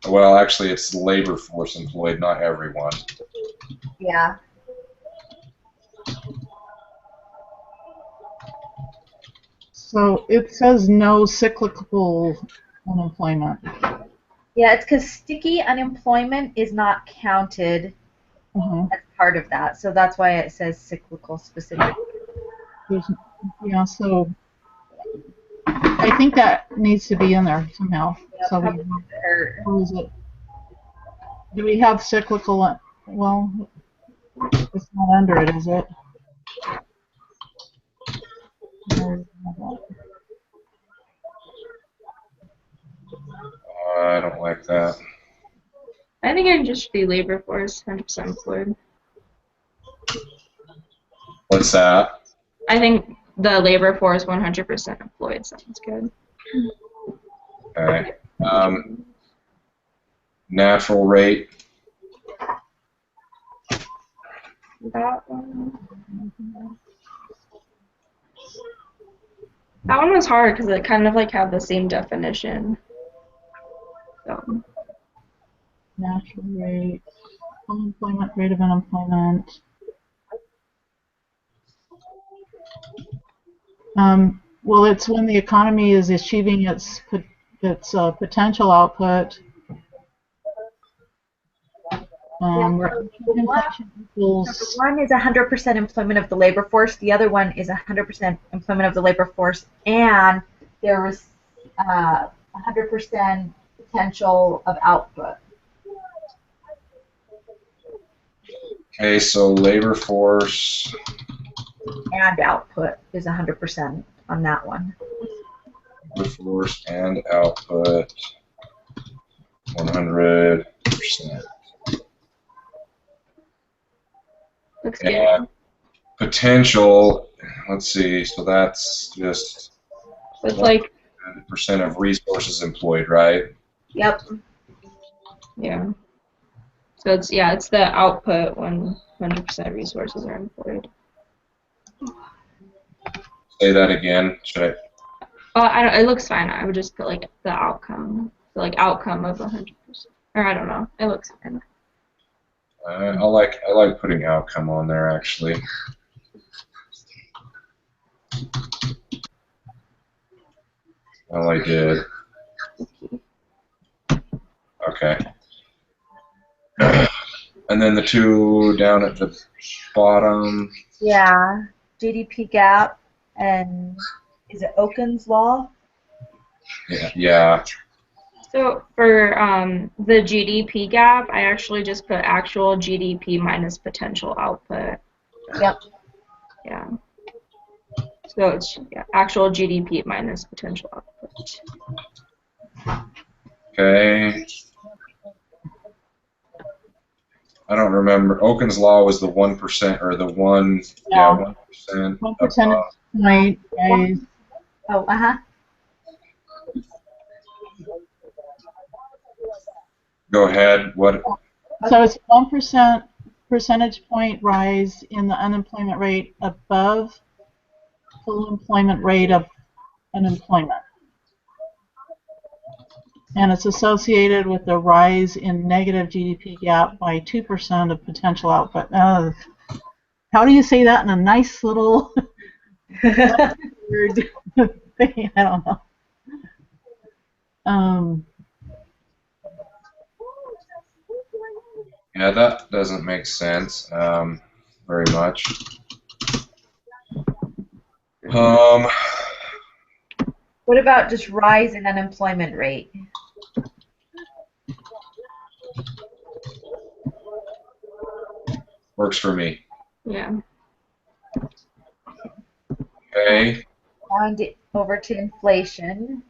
Speaker 2: Well, actually, it's the labor force employed, not everyone.
Speaker 3: Yeah.
Speaker 5: So it says no cyclical unemployment.
Speaker 3: Yeah, it's because sticky unemployment is not counted
Speaker 5: Uh-huh.
Speaker 3: as part of that, so that's why it says cyclical specific.
Speaker 5: Yeah, so I think that needs to be in there somehow.
Speaker 3: Yeah,
Speaker 5: So we,
Speaker 3: probably better.
Speaker 5: where is it? Do we have cyclical? Well, it's not under it, is it?
Speaker 2: I don't like that.
Speaker 4: I think it just should be labor force, 100% employed.
Speaker 2: What's that?
Speaker 4: I think the labor force 100% employed sounds good.
Speaker 2: Okay. Natural rate.
Speaker 4: That one. That one was hard because it kind of like had the same definition. So.
Speaker 5: Natural rate, unemployment, rate of unemployment. Well, it's when the economy is achieving its potential output. Inflation equals.
Speaker 3: One is 100% employment of the labor force. The other one is 100% employment of the labor force, and there was 100% potential of output.
Speaker 2: Okay, so labor force.
Speaker 3: And output is 100% on that one.
Speaker 2: Labor force and output. 100%.
Speaker 4: Looks
Speaker 2: And
Speaker 4: good.
Speaker 2: potential, let's see, so that's just
Speaker 4: It's like,
Speaker 2: percent of resources employed, right?
Speaker 3: Yep.
Speaker 4: yeah. So it's, yeah, it's the output when 100% resources are employed.
Speaker 2: Say that again. Should
Speaker 4: I don't, it looks fine. I would just put like the outcome, so like outcome of 100%. Or I don't know. It looks fine.
Speaker 2: I like putting outcome on there actually. Well, I did. Okay. And then the two down at the bottom.
Speaker 3: Yeah. GDP gap and is it Okun's law?
Speaker 2: Yeah.
Speaker 4: So for the GDP gap, I actually just put actual GDP minus potential output.
Speaker 3: Yep.
Speaker 4: Yeah. So it's actual GDP minus potential output.
Speaker 2: Okay. I don't remember. Okun's law was the 1% or the 1.
Speaker 5: Yeah.
Speaker 2: 1%.
Speaker 5: 1% point, guys.
Speaker 3: Oh, uh-huh.
Speaker 2: Go ahead. What?
Speaker 5: So it's 1% percentage point rise in the unemployment rate above full employment rate of unemployment. And it's associated with the rise in negative GDP gap by 2% of potential output. How do you say that in a nice little word thing? I don't know.
Speaker 2: Yeah, that doesn't make sense very much.
Speaker 3: What about just rise in unemployment rate?
Speaker 2: Works for me.
Speaker 4: Yeah.
Speaker 2: Okay.
Speaker 3: On over to inflation.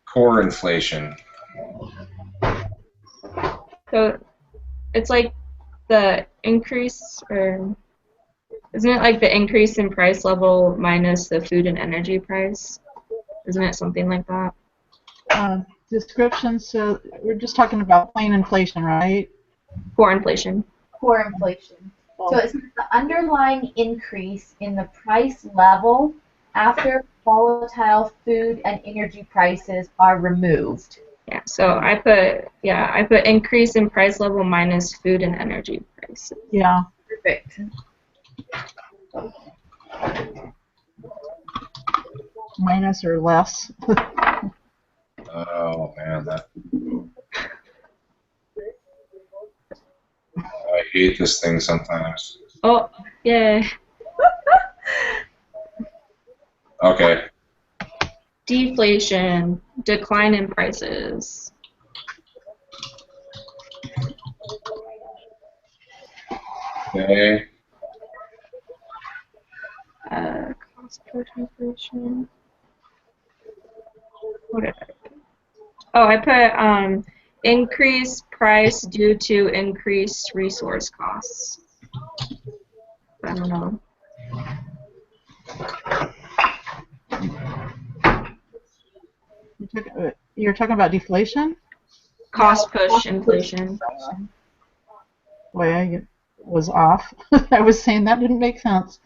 Speaker 2: Core inflation.
Speaker 4: So it's like the increase, or isn't it like the increase in price level minus the food and energy price? Isn't it something like that?
Speaker 5: Description, so we're just talking about plain inflation, right?
Speaker 4: Core inflation.
Speaker 3: Core inflation. So it's the underlying increase in the price level after volatile food and energy prices are removed.
Speaker 4: Yeah. So I put increase in price level minus food and energy prices.
Speaker 5: Yeah.
Speaker 3: Perfect.
Speaker 5: Minus or less.
Speaker 2: Oh man, I hate this thing sometimes.
Speaker 4: Oh, yeah.
Speaker 2: Okay.
Speaker 4: Deflation, decline in prices.
Speaker 2: Okay.
Speaker 4: Cost push inflation. What did I put? Oh, I put increased price due to increased resource costs. I don't know.
Speaker 5: You're talking about deflation?
Speaker 4: Cost push inflation.
Speaker 5: Boy, I was off. I was saying that didn't make sense.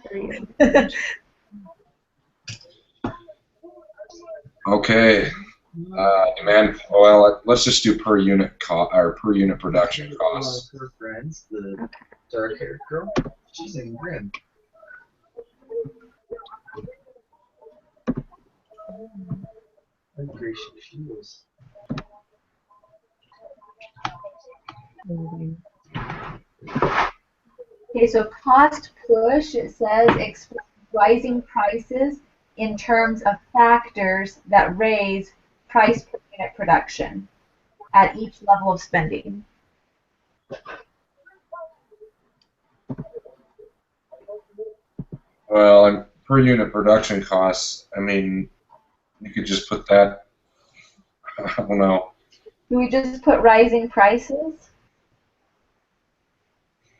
Speaker 2: Okay. Demand. Well, let's just do per unit or per unit production costs.
Speaker 6: Her friends, the dark-haired girl, she's in grim. I'm gracious, she was.
Speaker 3: Okay, so cost push, it says explain rising prices in terms of factors that raise price per unit production at each level of spending.
Speaker 2: Well, per unit production costs, I mean, you could just put that, I don't know.
Speaker 3: Do we just put rising prices?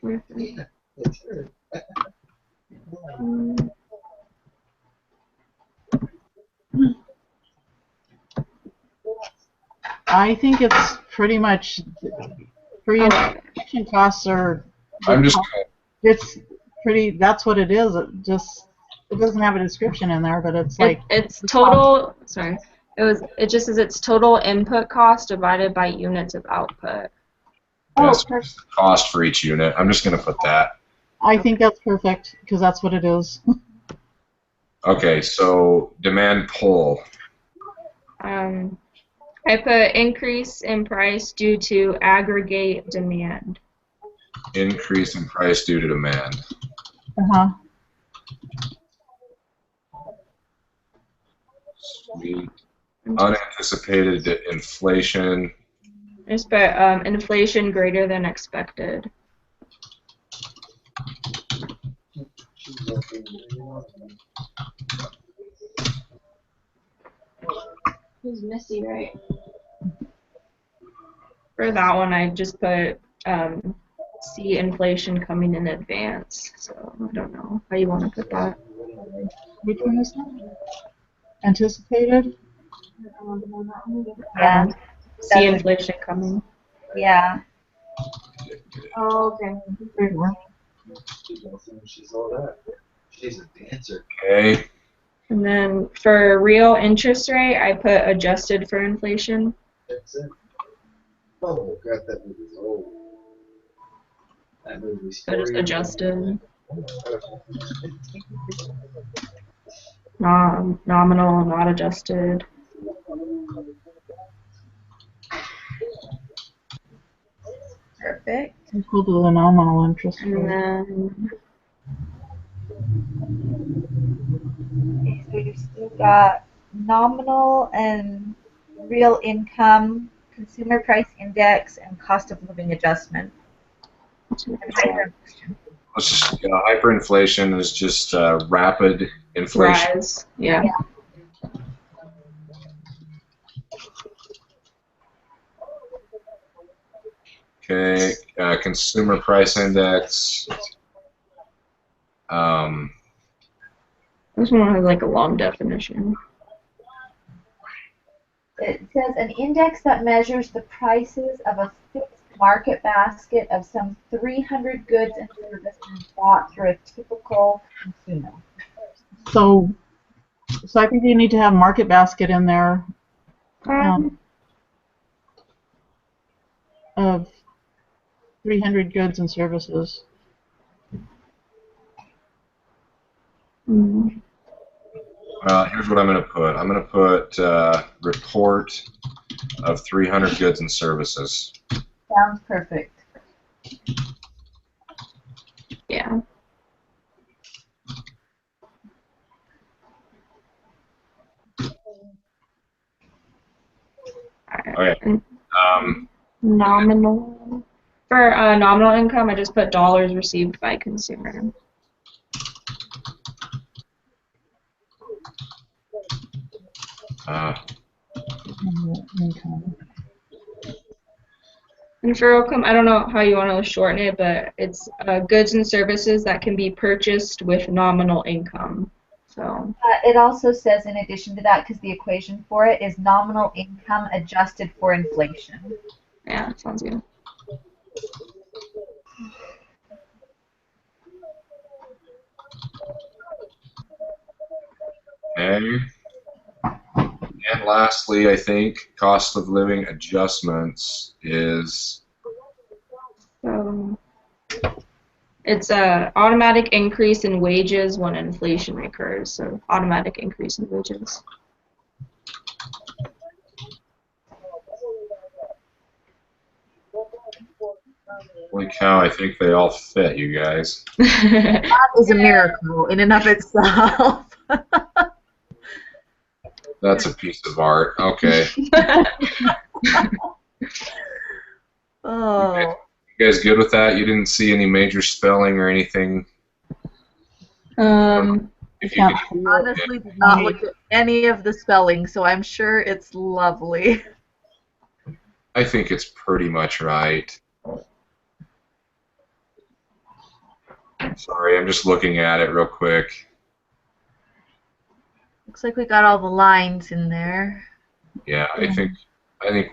Speaker 6: Yeah, it's her.
Speaker 5: I think it's pretty much per unit production costs are.
Speaker 2: I'm just
Speaker 5: It's pretty. That's what it is. It doesn't have a description in there, but it's like
Speaker 4: it's total. Sorry, it just says it's total input cost divided by units of output.
Speaker 2: Yes, cost for each unit. I'm just going to put that.
Speaker 5: I think that's perfect because that's what it is.
Speaker 2: Okay, so demand pull.
Speaker 4: I put increase in price due to aggregate demand.
Speaker 2: Increase in price due to demand.
Speaker 5: Uh-huh.
Speaker 2: Sweet. Unanticipated inflation.
Speaker 4: I just put inflation greater than expected. Who's Missy, right? For that one, I just put see inflation coming in advance. So I don't know how you want to put that.
Speaker 5: Which one is that? Anticipated?
Speaker 3: Yeah.
Speaker 4: see inflation coming.
Speaker 3: Yeah.
Speaker 7: Oh, okay.
Speaker 6: She's all that. She's a dancer.
Speaker 2: Okay.
Speaker 4: And then for real interest rate, I put adjusted for inflation.
Speaker 6: That's it. Oh, God, that movie's old. That movie's
Speaker 4: So just
Speaker 6: 40
Speaker 4: adjusted. Nominal, not adjusted.
Speaker 3: Perfect.
Speaker 5: Equal to the nominal interest
Speaker 4: And
Speaker 5: rate.
Speaker 4: then
Speaker 3: Okay, so you've still got nominal and real income, consumer price index, and cost of living adjustment. And hyperinflation.
Speaker 2: Let's just, hyperinflation is just rapid inflation.
Speaker 4: rise. Yeah.
Speaker 2: Okay. Consumer price index.
Speaker 4: This one has like a long definition.
Speaker 3: It says an index that measures the prices of a fixed market basket of some 300 goods and services bought through a typical consumer.
Speaker 5: So I think you need to have market basket in there of 300 goods and services.
Speaker 4: Mm.
Speaker 2: Here's what I'm going to put. I'm going to put report of 300 goods and services.
Speaker 3: Sounds perfect.
Speaker 4: Yeah.
Speaker 2: Okay.
Speaker 4: Nominal. For nominal income, I just put dollars received by consumer.
Speaker 5: Income.
Speaker 4: And for income, I don't know how you want to shorten it, but it's goods and services that can be purchased with nominal income. So.
Speaker 3: It also says, in addition to that, because the equation for it is nominal income adjusted for inflation.
Speaker 4: Yeah, sounds good.
Speaker 2: Okay. And lastly, I think cost of living adjustments is
Speaker 4: it's a automatic increase in wages when inflation occurs. So automatic increase in wages.
Speaker 2: holy cow, I think they all fit, you guys.
Speaker 3: That is a miracle in and of itself.
Speaker 2: That's a piece of art. Okay.
Speaker 3: Oh.
Speaker 2: You guys good with that? You didn't see any major spelling or anything? If you could,
Speaker 3: Honestly, did not look at any of the spelling, so I'm sure it's lovely.
Speaker 2: I think it's pretty much right. Sorry, I'm just looking at it real quick.
Speaker 3: Looks like we got all the lines in there.
Speaker 2: Yeah, I think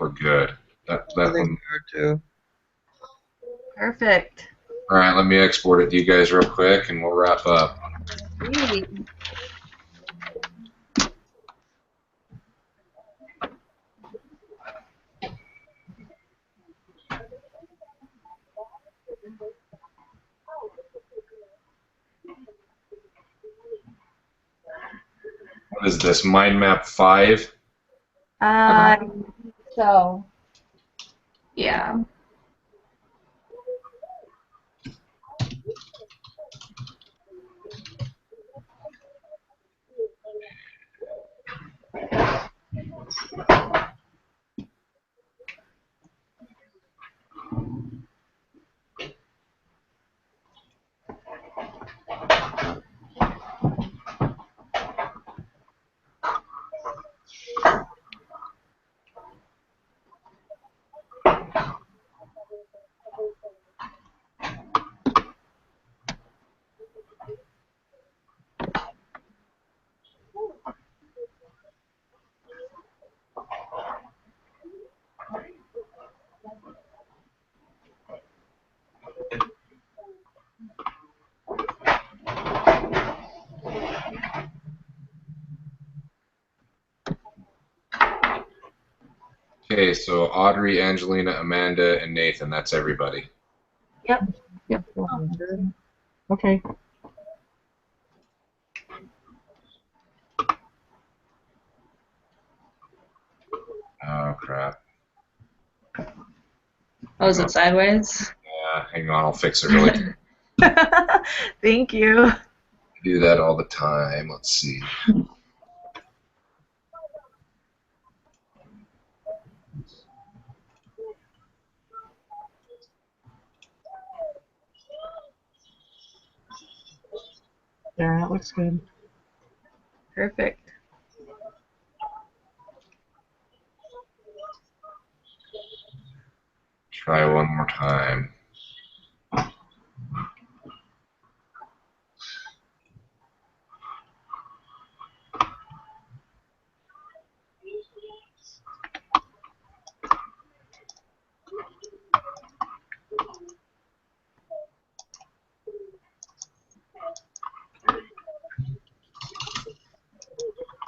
Speaker 2: we're good. That
Speaker 1: I think
Speaker 2: one.
Speaker 1: we are too.
Speaker 3: Perfect.
Speaker 2: All right, let me export it to you guys real quick, and we'll wrap up.
Speaker 3: Sweet.
Speaker 2: What is this? Mind Map 5?
Speaker 3: So.
Speaker 4: Yeah.
Speaker 2: Okay, so Audrey, Angelina, Amanda, and Nathan. That's everybody.
Speaker 3: Yep.
Speaker 5: 400. Okay.
Speaker 2: Oh, crap.
Speaker 4: Oh, is it sideways?
Speaker 2: Yeah, hang on. I'll fix it really quick.
Speaker 3: Thank you.
Speaker 2: I do that all the time. Let's see.
Speaker 5: There, that looks good.
Speaker 3: Perfect.
Speaker 2: Try one more time.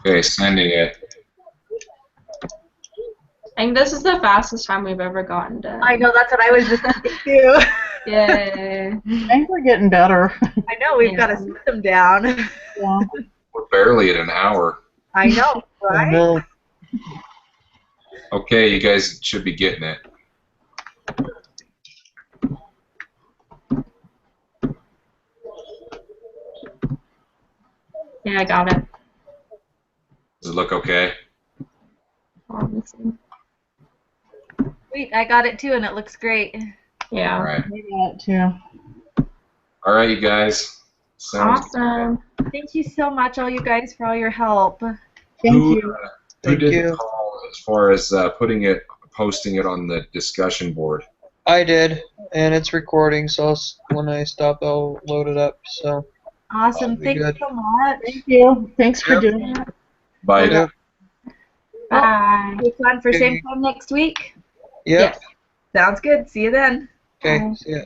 Speaker 2: Okay, sending it.
Speaker 4: I think this is the fastest time we've ever gotten done.
Speaker 3: I know, that's what I was just thinking too.
Speaker 4: Yay.
Speaker 5: I think we're getting better.
Speaker 3: I know, we've got to
Speaker 4: Yeah.
Speaker 3: sit them down.
Speaker 5: Yeah.
Speaker 2: We're barely at an hour.
Speaker 3: I know,
Speaker 1: I
Speaker 3: right?
Speaker 1: know.
Speaker 2: Okay, you guys should be getting it.
Speaker 4: Yeah, I got it.
Speaker 2: Does it look okay?
Speaker 4: Let me see.
Speaker 3: Sweet, I got it too, and it looks great.
Speaker 4: Yeah.
Speaker 2: All right.
Speaker 5: I got it too.
Speaker 2: All right, you guys. Sounds
Speaker 4: Awesome.
Speaker 3: Thank you so much, all you guys, for all your help.
Speaker 5: Thank
Speaker 2: Who,
Speaker 5: you.
Speaker 2: who
Speaker 1: Thank
Speaker 2: did
Speaker 1: you.
Speaker 2: the call as far as posting it on the discussion board?
Speaker 1: I did, and it's recording, so when I stop, I'll load it up. So,
Speaker 3: Awesome,
Speaker 2: be
Speaker 3: thank you
Speaker 1: good.
Speaker 3: so much.
Speaker 5: Thank you. Thanks for
Speaker 1: Yep.
Speaker 5: doing it.
Speaker 2: Bye.
Speaker 1: Yep.
Speaker 4: Bye.
Speaker 3: We'll plan for
Speaker 1: Okay.
Speaker 3: same time next week.
Speaker 1: Yep.
Speaker 3: Sounds good. See you then.
Speaker 1: Okay.
Speaker 4: Bye.
Speaker 1: See ya.